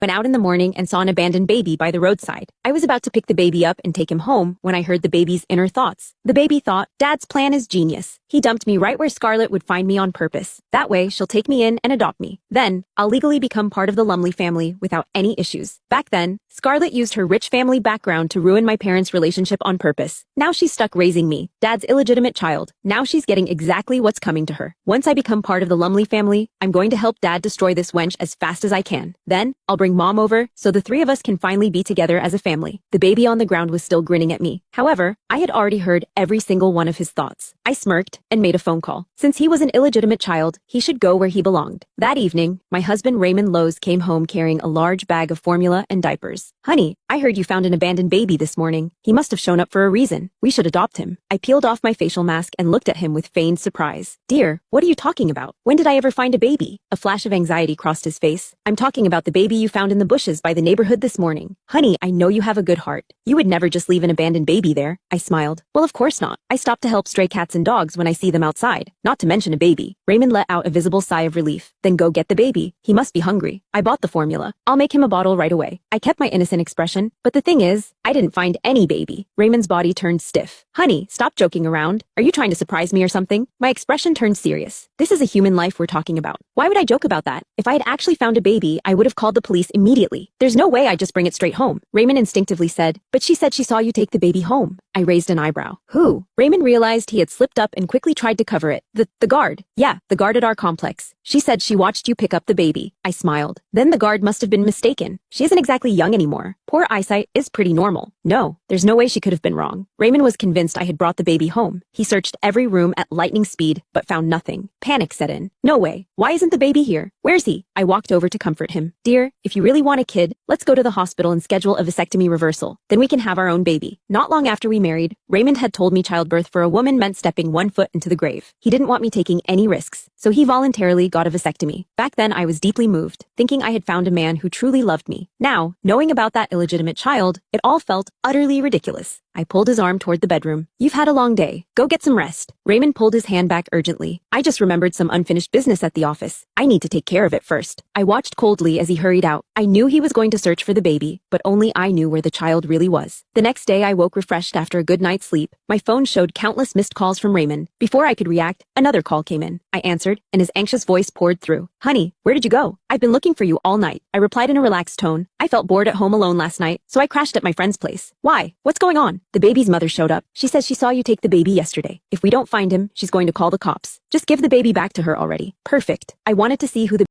Went out in the morning and saw an abandoned baby by the roadside. I was about to pick the baby up and take him home when I heard the baby's inner thoughts. The baby thought, Dad's plan is genius. He dumped me right where Scarlett would find me on purpose. That way, she'll take me in and adopt me. Then, I'll legally become part of the Lumley family without any issues. Back then, Scarlett used her rich family background to ruin my parents' relationship on purpose. Now she's stuck raising me, Dad's illegitimate child. Now she's getting exactly what's coming to her. Once I become part of the Lumley family, I'm going to help Dad destroy this wench as fast as I can. Then, I'll bring Mom over, so the three of us can finally be together as a family. The baby on the ground was still grinning at me. However, I had already heard every single one of his thoughts. I smirked and made a phone call. Since he was an illegitimate child, he should go where he belonged. That evening, my husband Raymond Lowe's came home carrying a large bag of formula and diapers. Honey, I heard you found an abandoned baby this morning. He must have shown up for a reason. We should adopt him. I peeled off my facial mask and looked at him with feigned surprise. Dear, what are you talking about? When did I ever find a baby? A flash of anxiety crossed his face. I'm talking about the baby you found in the bushes by the neighborhood this morning. Honey, I know you have a good heart. You would never just leave an abandoned baby there. I smiled. Well, of course not. I stop to help stray cats and dogs when I see them outside. Not to mention a baby. Raymond let out a visible sigh of relief. Then go get the baby. He must be hungry. I bought the formula. I'll make him a bottle right away. I kept my innocent expression, but the thing is, I didn't find any baby. Raymond's body turned stiff. Honey, stop joking around. Are you trying to surprise me or something? My expression turned serious. This is a human life we're talking about. Why would I joke about that? If I had actually found a baby, I would have called the police immediately. There's no way I'd just bring it straight home. Raymond instinctively said, but she said she saw you take the baby home. I raised an eyebrow. Who? Raymond realized he had slipped up and quickly tried to cover it. The guard. Yeah, the guard at our complex. She said she watched you pick up the baby. I smiled. Then the guard must have been mistaken. She isn't exactly young anymore. Poor eyesight is pretty normal. No, there's no way she could have been wrong. Raymond was convinced I had brought the baby home. He searched every room at lightning speed, but found nothing. Panic set in. No way. Why isn't the baby here? Where's he? I walked over to comfort him. Dear, if you really want a kid, let's go to the hospital and schedule a vasectomy reversal. Then we can have our own baby. Not long after we married, Raymond had told me childbirth for a woman meant stepping 1 foot into the grave. He didn't want me taking any risks, so he voluntarily got a vasectomy. Back then I was deeply moved, thinking I had found a man who truly loved me. Now, knowing about that illegitimate child, it all felt utterly ridiculous. I pulled his arm toward the bedroom. You've had a long day. Go get some rest. Raymond pulled his hand back urgently. I just remembered some unfinished business at the office. I need to take care of it first. I watched coldly as he hurried out. I knew he was going to search for the baby, but only I knew where the child really was. The next day I woke refreshed after a good night's sleep. My phone showed countless missed calls from Raymond. Before I could react, another call came in. I answered, and his anxious voice poured through. Honey, where did you go? I've been looking for you all night. I replied in a relaxed tone. I felt bored at home alone last night, so I crashed at my friend's place. Why? What's going on? The baby's mother showed up. She says she saw you take the baby yesterday. If we don't find him, she's going to call the cops. Just give the baby back to her already. Perfect. I wanted to see who the